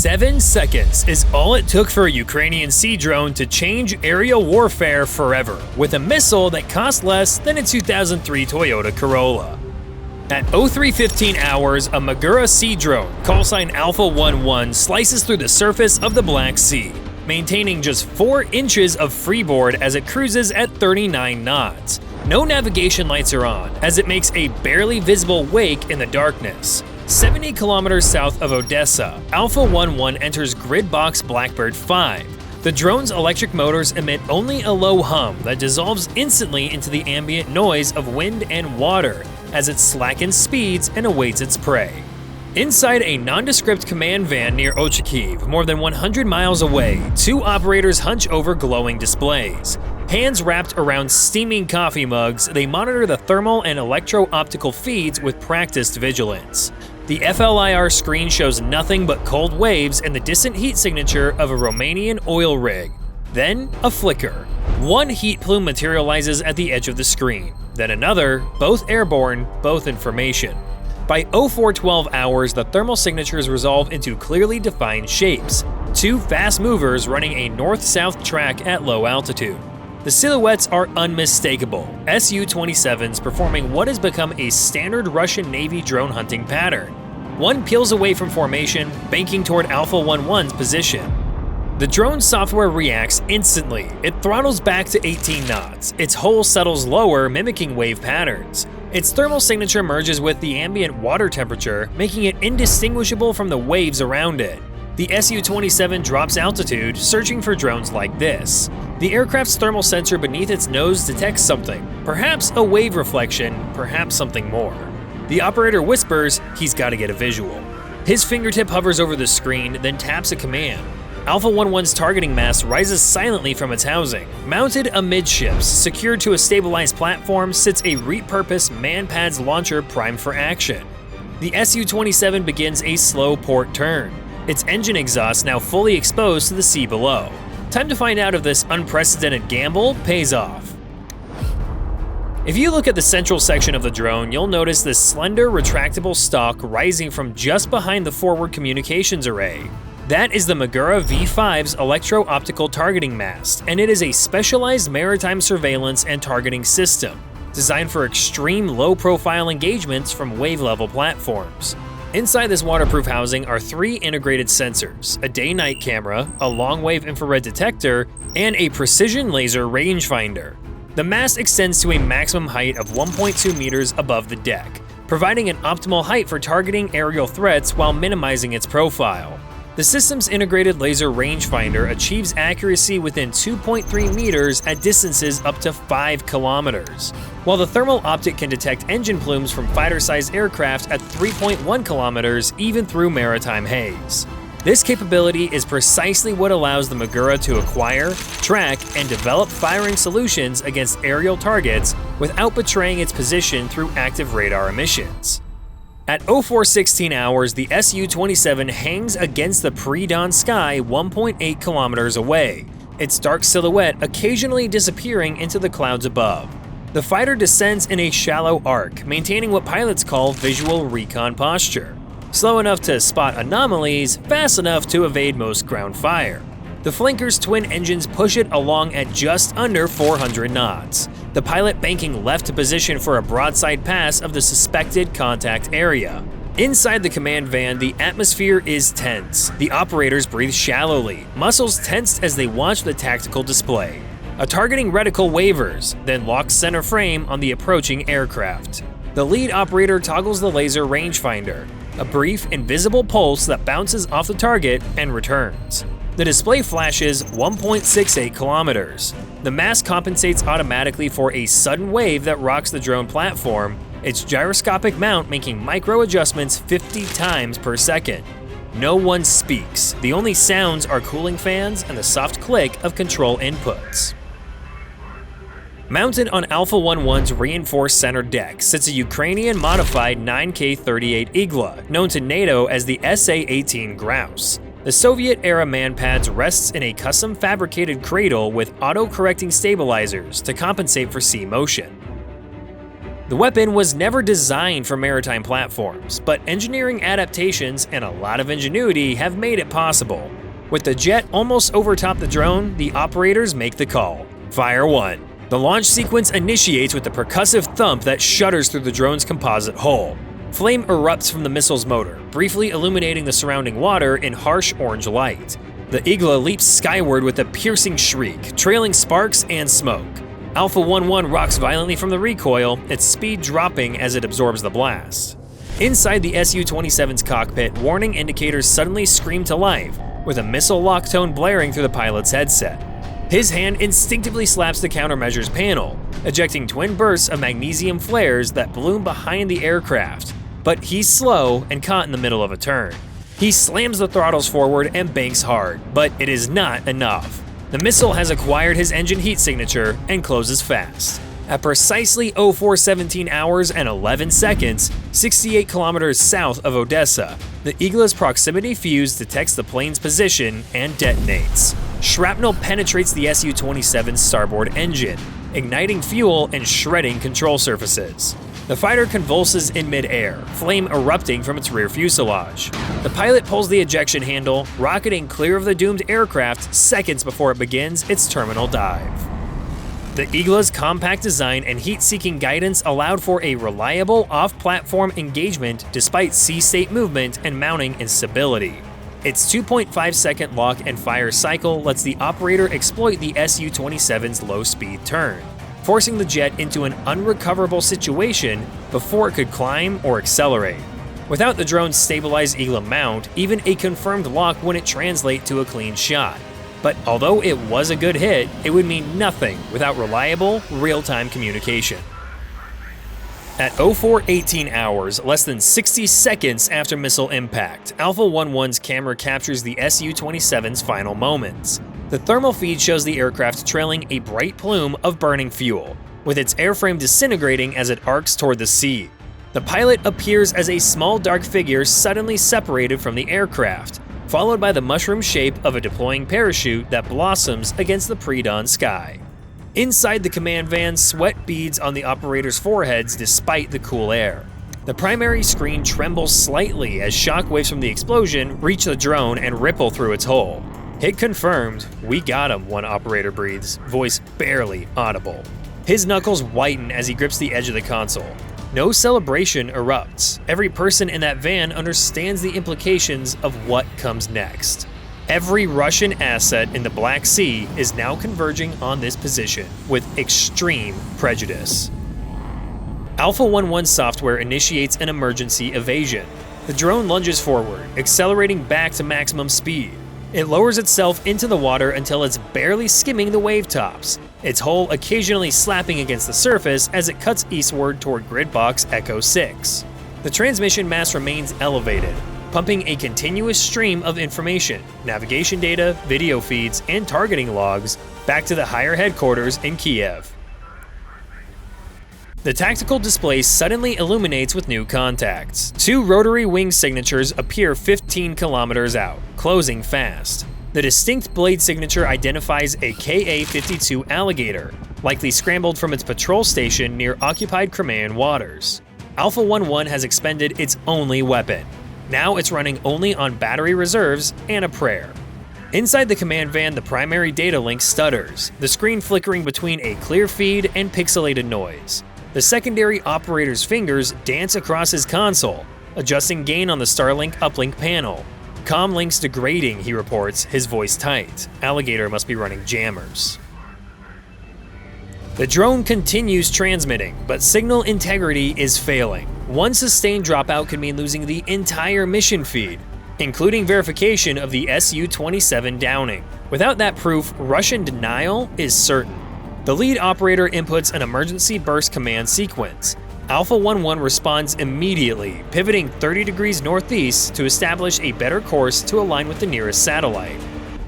7 seconds is all it took for a Ukrainian sea drone to change aerial warfare forever with a missile that cost less than a 2003 Toyota Corolla. At 03:15 hours, a MAGURA sea drone, callsign Alpha 11, slices through the surface of the Black Sea, maintaining just 4 inches of freeboard as it cruises at 39 knots. No navigation lights are on, as it makes a barely visible wake in the darkness. 70 kilometers south of Odessa, Alpha 11 enters grid box Blackbird 5. The drone's electric motors emit only a low hum that dissolves instantly into the ambient noise of wind and water as it slackens speeds and awaits its prey. Inside a nondescript command van near Ochakiv, more than 100 miles away, 2 operators hunch over glowing displays. Hands wrapped around steaming coffee mugs, they monitor the thermal and electro-optical feeds with practiced vigilance. The FLIR screen shows nothing but cold waves and the distant heat signature of a Romanian oil rig. Then, a flicker. One heat plume materializes at the edge of the screen. Then another, both airborne, both information. By 0412 hours, the thermal signatures resolve into clearly defined shapes. 2 fast movers running a north-south track at low altitude. The silhouettes are unmistakable, Su-27s performing what has become a standard Russian Navy drone hunting pattern. One peels away from formation, banking toward Alpha 11's position. The drone's software reacts instantly. It throttles back to 18 knots. Its hull settles lower, mimicking wave patterns. Its thermal signature merges with the ambient water temperature, making it indistinguishable from the waves around it. The Su-27 drops altitude, searching for drones like this. The aircraft's thermal sensor beneath its nose detects something, perhaps a wave reflection, perhaps something more. The operator whispers he's got to get a visual. His fingertip hovers over the screen, then taps a command. Alpha 11's targeting mast rises silently from its housing. Mounted amidships, secured to a stabilized platform, sits a repurposed MANPADS launcher primed for action. The Su-27 begins a slow port turn. Its engine exhaust now fully exposed to the sea below. Time to find out if this unprecedented gamble pays off. If you look at the central section of the drone, you'll notice this slender, retractable stalk rising from just behind the forward communications array. That is the MAGURA V5's electro-optical targeting mast, and it is a specialized maritime surveillance and targeting system, designed for extreme low-profile engagements from wave-level platforms. Inside this waterproof housing are 3 integrated sensors, a day-night camera, a long-wave infrared detector, and a precision laser rangefinder. The mast extends to a maximum height of 1.2 meters above the deck, providing an optimal height for targeting aerial threats while minimizing its profile. The system's integrated laser rangefinder achieves accuracy within 2.3 meters at distances up to 5 kilometers, while the thermal optic can detect engine plumes from fighter-sized aircraft at 3.1 kilometers even through maritime haze. This capability is precisely what allows the MAGURA to acquire, track, and develop firing solutions against aerial targets without betraying its position through active radar emissions. At 0416 hours, the Su-27 hangs against the pre-dawn sky 1.8 kilometers away, its dark silhouette occasionally disappearing into the clouds above. The fighter descends in a shallow arc, maintaining what pilots call visual recon posture. Slow enough to spot anomalies, fast enough to evade most ground fire. The flanker's twin engines push it along at just under 400 knots, the pilot banking left to position for a broadside pass of the suspected contact area. Inside the command van, the atmosphere is tense. The operators breathe shallowly, muscles tensed as they watch the tactical display. A targeting reticle wavers, then locks center frame on the approaching aircraft. The lead operator toggles the laser rangefinder, a brief, invisible pulse that bounces off the target and returns. The display flashes 1.68 kilometers. The mast compensates automatically for a sudden wave that rocks the drone platform, its gyroscopic mount making micro adjustments 50 times per second. No one speaks. The only sounds are cooling fans and the soft click of control inputs. Mounted on Alpha 11's reinforced center deck sits a Ukrainian modified 9K-38 Igla, known to NATO as the SA-18 Grouse. The Soviet-era MANPADS rests in a custom-fabricated cradle with auto-correcting stabilizers to compensate for sea motion. The weapon was never designed for maritime platforms, but engineering adaptations and a lot of ingenuity have made it possible. With the jet almost overtop the drone, the operators make the call. Fire 1. The launch sequence initiates with a percussive thump that shudders through the drone's composite hull. Flame erupts from the missile's motor, briefly illuminating the surrounding water in harsh orange light. The Igla leaps skyward with a piercing shriek, trailing sparks and smoke. Alpha 11 rocks violently from the recoil, its speed dropping as it absorbs the blast. Inside the Su-27's cockpit, warning indicators suddenly scream to life, with a missile lock tone blaring through the pilot's headset. His hand instinctively slaps the countermeasures panel, ejecting twin bursts of magnesium flares that bloom behind the aircraft. But he's slow and caught in the middle of a turn. He slams the throttles forward and banks hard, but it is not enough. The missile has acquired his engine heat signature and closes fast. At precisely 0417 hours and 11 seconds, 68 kilometers south of Odessa, the Igla's proximity fuse detects the plane's position and detonates. Shrapnel penetrates the Su-27's starboard engine, igniting fuel and shredding control surfaces. The fighter convulses in mid-air, flame erupting from its rear fuselage. The pilot pulls the ejection handle, rocketing clear of the doomed aircraft seconds before it begins its terminal dive. The Igla's compact design and heat-seeking guidance allowed for a reliable off-platform engagement despite sea state movement and mounting instability. Its 2.5-second lock and fire cycle lets the operator exploit the Su-27's low-speed turn, forcing the jet into an unrecoverable situation before it could climb or accelerate. Without the drone's stabilized Igla mount, even a confirmed lock wouldn't translate to a clean shot. But although it was a good hit, it would mean nothing without reliable, real-time communication. At 0418 hours, less than 60 seconds after missile impact, Alpha 11's camera captures the Su-27's final moments. The thermal feed shows the aircraft trailing a bright plume of burning fuel, with its airframe disintegrating as it arcs toward the sea. The pilot appears as a small dark figure suddenly separated from the aircraft, followed by the mushroom shape of a deploying parachute that blossoms against the pre-dawn sky. Inside the command van, sweat beads on the operators' foreheads despite the cool air. The primary screen trembles slightly as shockwaves from the explosion reach the drone and ripple through its hull. Hit confirmed, we got him, one operator breathes, voice barely audible. His knuckles whiten as he grips the edge of the console. No celebration erupts. Every person in that van understands the implications of what comes next. Every Russian asset in the Black Sea is now converging on this position with extreme prejudice. Alpha 11 software initiates an emergency evasion. The drone lunges forward, accelerating back to maximum speed. It lowers itself into the water until it's barely skimming the wave tops, its hull occasionally slapping against the surface as it cuts eastward toward Grid Box Echo 6. The transmission mast remains elevated, pumping a continuous stream of information, navigation data, video feeds, and targeting logs back to the higher headquarters in Kiev. The tactical display suddenly illuminates with new contacts. Two rotary wing signatures appear 15 kilometers out, closing fast. The distinct blade signature identifies a Ka-52 Alligator, likely scrambled from its patrol station near occupied Crimean waters. Alpha 11 has expended its only weapon. Now it's running only on battery reserves and a prayer. Inside the command van, the primary data link stutters, the screen flickering between a clear feed and pixelated noise. The secondary operator's fingers dance across his console, adjusting gain on the Starlink uplink panel. Comlink's degrading, he reports, his voice tight. Alligator must be running jammers. The drone continues transmitting, but signal integrity is failing. One sustained dropout could mean losing the entire mission feed, including verification of the Su-27 downing. Without that proof, Russian denial is certain. The lead operator inputs an emergency burst command sequence. Alpha 11 responds immediately, pivoting 30 degrees northeast to establish a better course to align with the nearest satellite.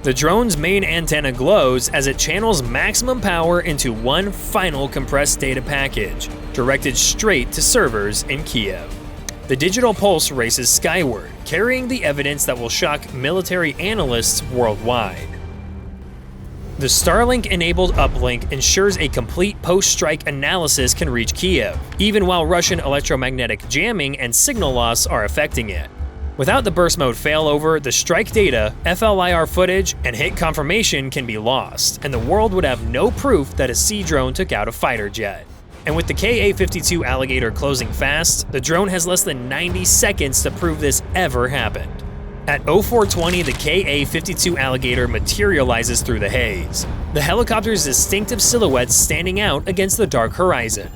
The drone's main antenna glows as it channels maximum power into one final compressed data package, directed straight to servers in Kiev. The digital pulse races skyward, carrying the evidence that will shock military analysts worldwide. The Starlink-enabled uplink ensures a complete post-strike analysis can reach Kiev, even while Russian electromagnetic jamming and signal loss are affecting it. Without the burst mode failover, the strike data, FLIR footage, and hit confirmation can be lost, and the world would have no proof that a sea drone took out a fighter jet. And with the Ka-52 Alligator closing fast, the drone has less than 90 seconds to prove this ever happened. At 0420, the Ka-52 Alligator materializes through the haze, the helicopter's distinctive silhouette standing out against the dark horizon.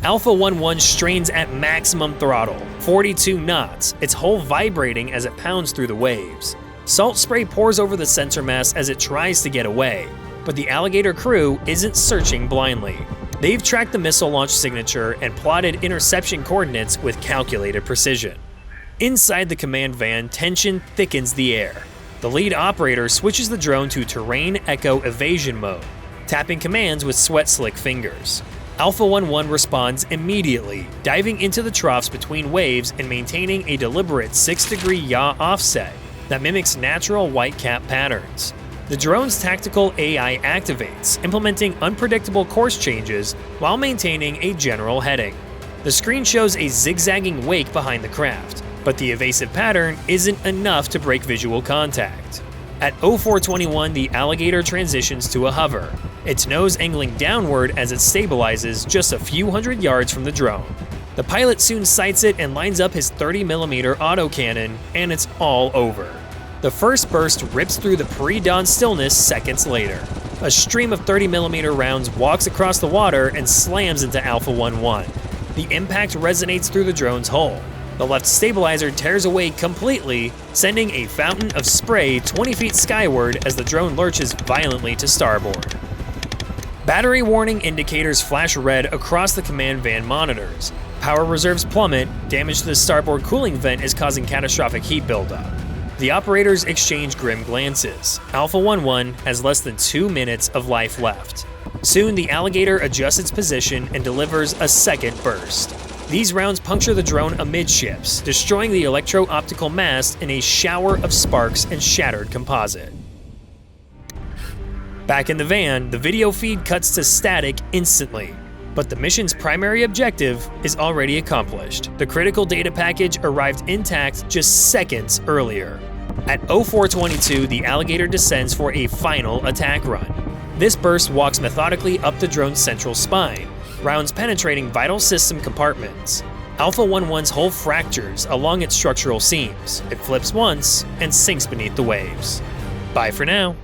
Alpha 11 strains at maximum throttle, 42 knots, its hull vibrating as it pounds through the waves. Salt spray pours over the sensor mast as it tries to get away, but the Alligator crew isn't searching blindly. They've tracked the missile launch signature and plotted interception coordinates with calculated precision. Inside the command van, tension thickens the air. The lead operator switches the drone to terrain echo evasion mode, tapping commands with sweat-slick fingers. Alpha 11 responds immediately, diving into the troughs between waves and maintaining a deliberate 6-degree yaw offset that mimics natural whitecap patterns. The drone's tactical AI activates, implementing unpredictable course changes while maintaining a general heading. The screen shows a zigzagging wake behind the craft, but the evasive pattern isn't enough to break visual contact. At 0421, the Alligator transitions to a hover, its nose angling downward as it stabilizes just a few hundred yards from the drone. The pilot soon sights it and lines up his 30mm autocannon, and it's all over. The first burst rips through the pre-dawn stillness seconds later. A stream of 30mm rounds walks across the water and slams into Alpha 11. The impact resonates through the drone's hull. The left stabilizer tears away completely, sending a fountain of spray 20 feet skyward as the drone lurches violently to starboard. Battery warning indicators flash red across the command van monitors. Power reserves plummet, damage to the starboard cooling vent is causing catastrophic heat buildup. The operators exchange grim glances. Alpha 11 has less than 2 minutes of life left. Soon, the Alligator adjusts its position and delivers a second burst. These rounds puncture the drone amidships, destroying the electro-optical mast in a shower of sparks and shattered composite. Back in the van, the video feed cuts to static instantly, but the mission's primary objective is already accomplished. The critical data package arrived intact just seconds earlier. At 0422, the Alligator descends for a final attack run. This burst walks methodically up the drone's central spine, rounds penetrating vital system compartments. Alpha 11's hull fractures along its structural seams. It flips once and sinks beneath the waves. Bye for now.